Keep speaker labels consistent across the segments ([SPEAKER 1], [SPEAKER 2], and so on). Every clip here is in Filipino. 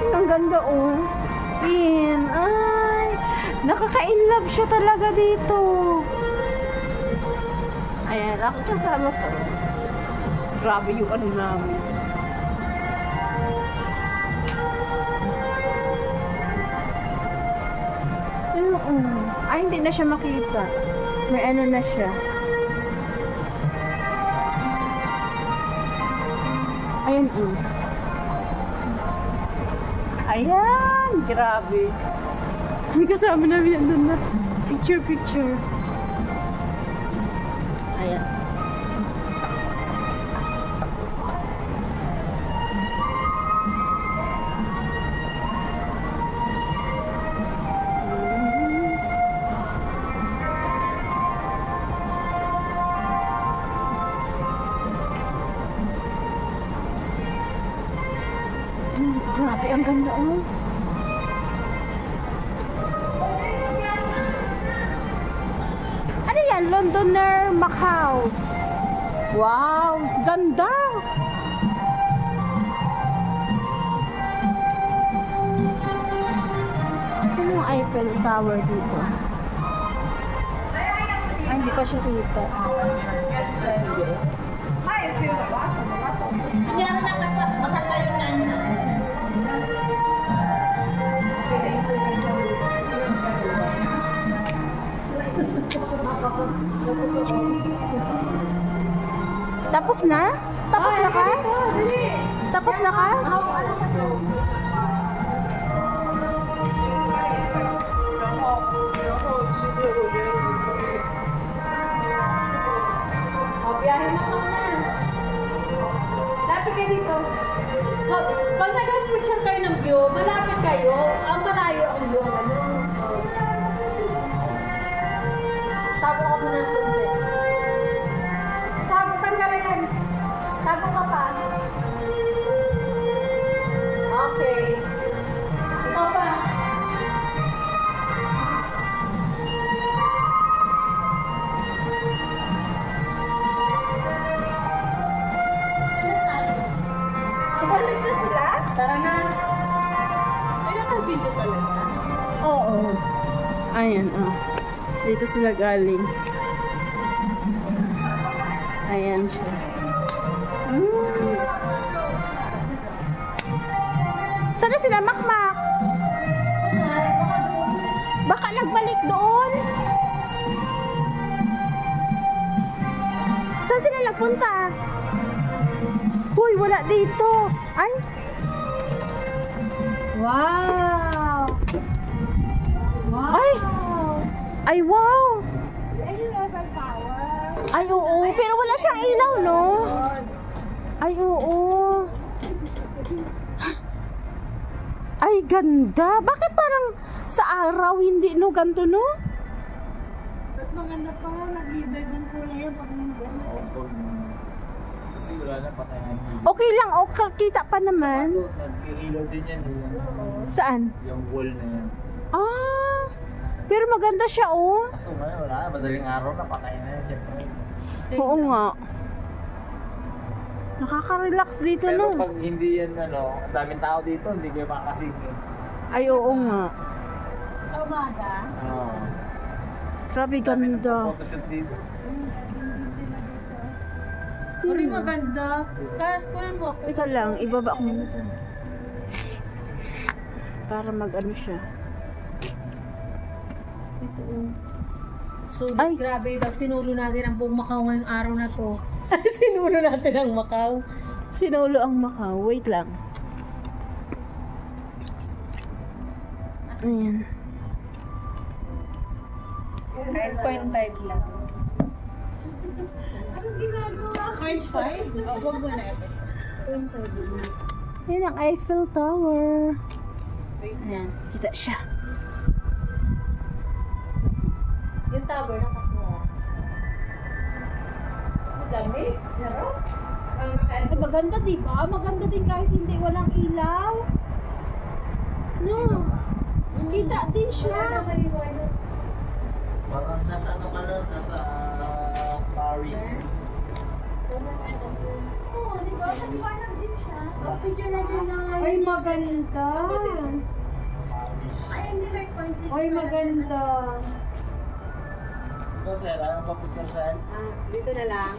[SPEAKER 1] Ang ganda oh. Sin. Ay. Nakaka-inlove siya talaga dito. Ayan. Ako kasama ko. Grabe yung ano namin. Ay, hindi na siya makita. May ano na siya. Ayan, Ayan, grabe. May kasama namin yan doon na. Picture. Ayan. Grabe, ang ganda oh. Ano yan? Londoner Macau. Wow, ganda. Saan yung Eiffel Tower dito? Ay, hindi pa siya kita.
[SPEAKER 2] Yan na makatayo na yun.
[SPEAKER 1] Tapos na? Tapos na, Kas? Tapos na, Kas?
[SPEAKER 2] Biyahe na ka na. Lapit ka dito. Pag nag-picture kayo ng view, malapit kayo, ang malayo ang view. Tago ka muna ng tunti. Tanggalin yan. Tago ka pa. Okay. Ito pa.
[SPEAKER 1] Balik na sila?
[SPEAKER 2] Tara na.
[SPEAKER 1] May naka-video talaga? Oo. Ayan, dito sila galing. Ayan siya. Saan na sila, Makmak? Baka nagbalik doon. Saan sila nagpunta? Uy, wala dito. Ay.
[SPEAKER 2] Wow! Wow!
[SPEAKER 1] Ay! Ay, wow!
[SPEAKER 2] Ayun, level power.
[SPEAKER 1] Ay, oo. Pero wala siyang ilaw, no? Ay, oo. Ay, ganda. Bakit parang sa araw hindi, no? Ganto, no?
[SPEAKER 2] Mas maganda pa nga, nag-ibig-ibig po na yun pag
[SPEAKER 3] kasi wala na patay na yung
[SPEAKER 1] Okay lang, okay. Kita pa naman.
[SPEAKER 3] nag-ilaw din yan.
[SPEAKER 1] Saan?
[SPEAKER 3] Yung wall na yan.
[SPEAKER 1] Ah, pero maganda siya, oh.
[SPEAKER 3] Kaso ngayon wala na. Madaling araw na patay na yan. Siyempre.
[SPEAKER 1] Oo nga. Nakaka-relax dito,
[SPEAKER 3] Pero
[SPEAKER 1] no?
[SPEAKER 3] pag hindi yan, ang daming tao dito, hindi kayo makakasingin.
[SPEAKER 1] Ay, oo nga.
[SPEAKER 2] sa umaga.
[SPEAKER 3] Oo.
[SPEAKER 1] Grabe, ganda.
[SPEAKER 3] Photoshoot dito.
[SPEAKER 2] Sorry,
[SPEAKER 1] Sino?
[SPEAKER 2] maganda. Tapos, kunin mo ako.
[SPEAKER 1] Teka lang, ibaba ko muna ito. Para mag-ano siya. Ito, oh.
[SPEAKER 2] So,
[SPEAKER 1] Ay.
[SPEAKER 2] grabe daw. Sinulo natin ang buong Macau ngayong araw na to. Sinulo natin ang Macau.
[SPEAKER 1] Sinulo ang Macau. Wait lang. Ayan.
[SPEAKER 2] 9.5 lang. Anong ginagawa? 0.5? Oh, huwag mo na episode.
[SPEAKER 1] 0.5. Ayan ang Eiffel Tower. Ayan, kita siya.
[SPEAKER 2] Yung tower nakakuha. Dami? Sarap?
[SPEAKER 1] Ay, maganda diba? Maganda din kahit hindi walang ilaw. No. Kita din siya.
[SPEAKER 3] Parang nasa ka na? Nasa Paris.
[SPEAKER 1] Oo, diba? Maliwanag din siya.
[SPEAKER 2] Picture na din na ngayon. Ay, maganda.
[SPEAKER 1] Ay, hindi may 0.6.
[SPEAKER 2] Ay, maganda.
[SPEAKER 3] Ito, sir. Ayaw pa picture, sir.
[SPEAKER 2] Ah, dito na lang.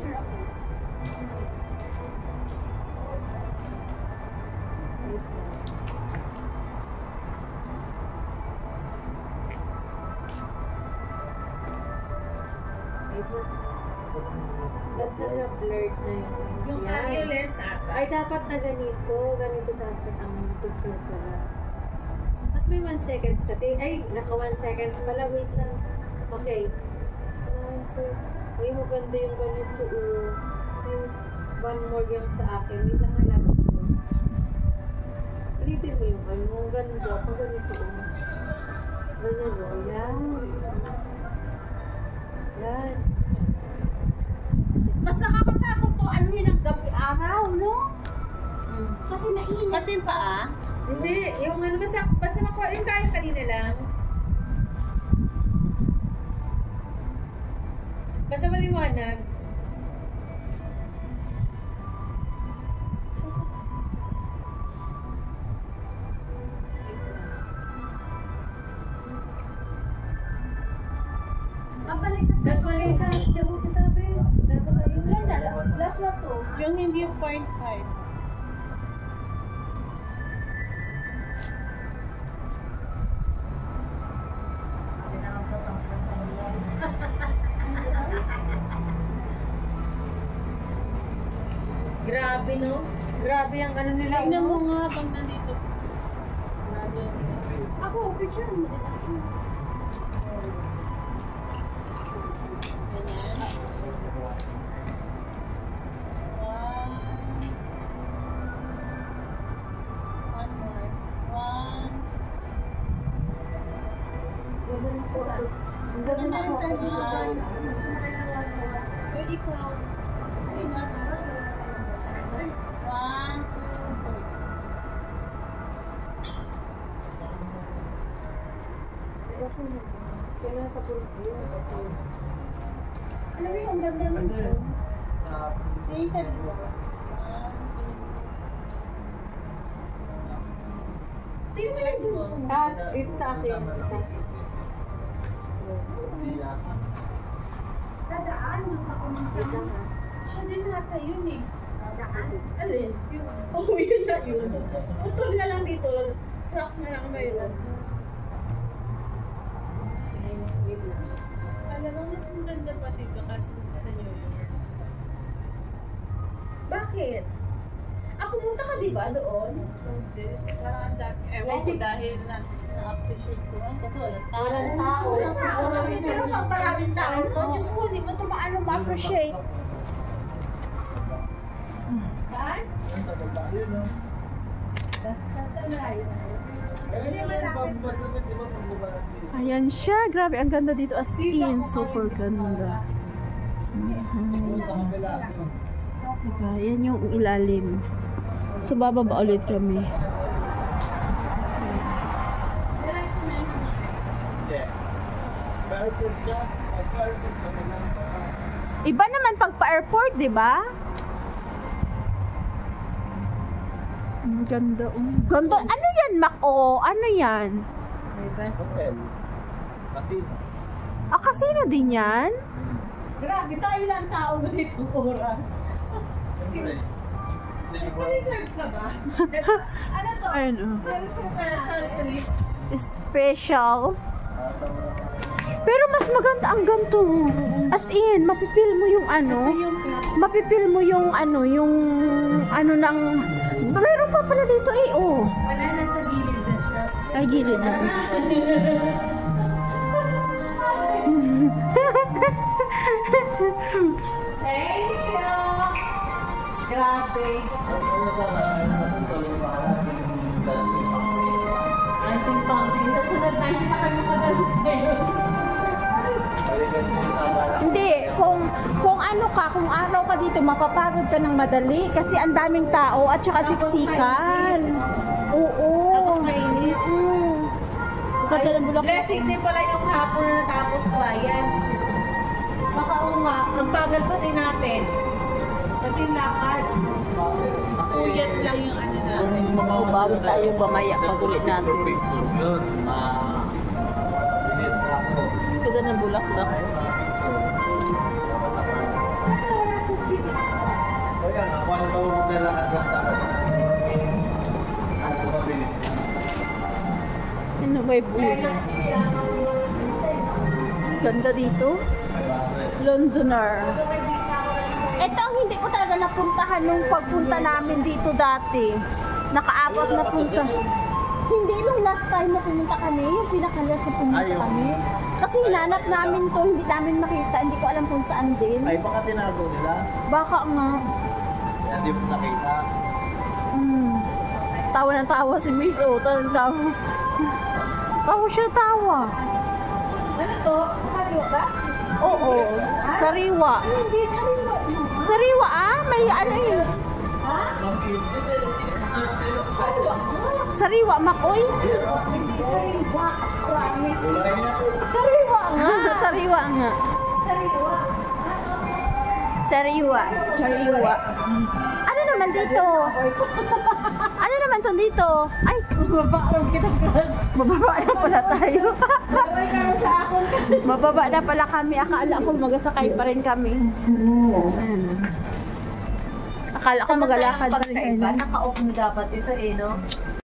[SPEAKER 2] Ba't nag-blurred na yun?
[SPEAKER 1] Yung
[SPEAKER 2] Yan.
[SPEAKER 1] cardio lens ata.
[SPEAKER 2] Ay, dapat na ganito. Ganito dapat ang picture pala. At may 1 seconds ka. Ay, naka 1 seconds pala. Wait lang. Okay. Ay, maganda yung ganito. Ay, one more yung sa akin. Wait lang, malapit ko. Ulitin mo yung ano. Ang ganda. Ang ganito. Ganyan o. Yan. Yan.
[SPEAKER 1] Mas nakakapagod to, ano yun ang gabi araw, no? Kasi nainit. Pati pa ah?
[SPEAKER 2] Hindi, yung ano, basta makuha, yung kaya kanina lang. Basta maliwanag.
[SPEAKER 1] Mabalik na
[SPEAKER 2] That's why I can't jump the tabi. Dapat ayun.
[SPEAKER 1] Wala na, last na to.
[SPEAKER 4] Yung hindi 0.5.
[SPEAKER 2] Grabe, no? Grabe ang ano nila.
[SPEAKER 4] Tignan mo
[SPEAKER 2] no?
[SPEAKER 4] nga pag nandito. Grabe.
[SPEAKER 1] Ako, picture mo din ako.
[SPEAKER 4] One more. One.
[SPEAKER 2] Ang ganda na ako.
[SPEAKER 1] Pwede ko.
[SPEAKER 4] One, two, three.
[SPEAKER 1] Alam mo yung ganda nito.
[SPEAKER 4] Sige ka dito.
[SPEAKER 1] Tingnan mo lang doon.
[SPEAKER 2] Tapos, dito sa akin.
[SPEAKER 1] Dadaan,
[SPEAKER 2] Wait lang ha.
[SPEAKER 1] siya din nata yun eh. Dadaan? Alin? Oo, yun na yun. Putol na lang dito. Crack na lang mayroon.
[SPEAKER 2] Wait lang.
[SPEAKER 4] Alam mo, mas maganda pa dito kasi sa New York.
[SPEAKER 1] Bakit? Ah, pumunta ka di ba doon?
[SPEAKER 4] Hindi. Parang ang dami. Ewan ko
[SPEAKER 2] Kasi-
[SPEAKER 4] dahil na-appreciate ko lang kasi walang tao.
[SPEAKER 2] Walang tao.
[SPEAKER 1] Walang tao kasi pero pag maraming tao to, Diyos ko, hindi mo ito maano ma-appreciate.
[SPEAKER 2] Saan? Basta talayo.
[SPEAKER 1] Ayan siya. Grabe, ang ganda dito as in. Super ganda. Diba? Yan yung ilalim. So, bababa ulit kami. So,
[SPEAKER 4] Diretso na yun.
[SPEAKER 1] iba naman pag pa-airport, di ba? Ang ganda. Ganda. Ano yan, Mako? Ano yan?
[SPEAKER 2] May bus.
[SPEAKER 3] Hotel. Kasi,
[SPEAKER 1] Ah, casino din yan?
[SPEAKER 2] Grabe, tayo lang tao ganitong oras.
[SPEAKER 1] Reserve ka ba?
[SPEAKER 2] Ano to?
[SPEAKER 1] Ano?
[SPEAKER 2] Special trip.
[SPEAKER 1] Special. Pero mas maganda ang ganito. As in, mapipil mo yung ano. Mapipil mo yung ano, yung ano ng... Meron pa pala dito eh, oh.
[SPEAKER 4] Wala na sa gilid na siya.
[SPEAKER 1] Ay, gilid na.
[SPEAKER 2] Thank you! Grabe. Dancing fountain. Kasunod na hindi na kami madance ngayon.
[SPEAKER 1] Hindi, kung ano ka, kung araw ka dito, mapapagod ka ng madali kasi ang daming tao at saka siksikan. Oo.
[SPEAKER 2] Tapos mainit.
[SPEAKER 1] Ganda ng Bulacan.
[SPEAKER 2] Blessing din pala yung hapon na natapos client. Baka nga, ang bagal pa din natin. Kasi yung lakad.
[SPEAKER 4] Puyat lang yung ano natin.
[SPEAKER 1] Bawi tayo mamaya pag ulit natin.
[SPEAKER 3] Yun, bilis na ako.
[SPEAKER 1] Ganda ng bulaklak.
[SPEAKER 3] O yan, ako ang tawag na lang at
[SPEAKER 1] Ano ba yung bulo? Ganda dito. Londoner. Ito ang hindi ko talaga napuntahan nung pagpunta namin dito dati. Nakaapat na punta. Hindi nung last time na pumunta kami, yung pinaka-last na pumunta kami. Kasi hinanap namin to, hindi namin makita, hindi ko alam kung saan din.
[SPEAKER 3] Ay, baka tinago nila.
[SPEAKER 1] Baka nga.
[SPEAKER 3] Kaya di mo nakita.
[SPEAKER 1] Tawa ng tawa si Miss O. Tawa. Tawa siya tawa.
[SPEAKER 2] Ano to? Sariwa ba?
[SPEAKER 1] Oo. Sariwa.
[SPEAKER 2] Hindi, sariwa.
[SPEAKER 1] Sariwa may ano yun.
[SPEAKER 2] Ha?
[SPEAKER 1] Sariwa, makoy.
[SPEAKER 2] Hindi, sariwa. Promise.
[SPEAKER 3] Kulay niya.
[SPEAKER 2] Sariwa nga.
[SPEAKER 1] Sariwa nga.
[SPEAKER 2] Sariwa.
[SPEAKER 1] Sariwa. Sariwa. Ano naman dito? Ano naman to dito? Ay,
[SPEAKER 2] Magbabarong kita, guys.
[SPEAKER 1] mababa na pala tayo.
[SPEAKER 2] Sabay ka sa akon ka.
[SPEAKER 1] Mababa na pala kami. Akala ko magasakay pa rin kami. Akala ko magalakad pa rin kami.
[SPEAKER 2] Naka-off mo dapat ito eh, no?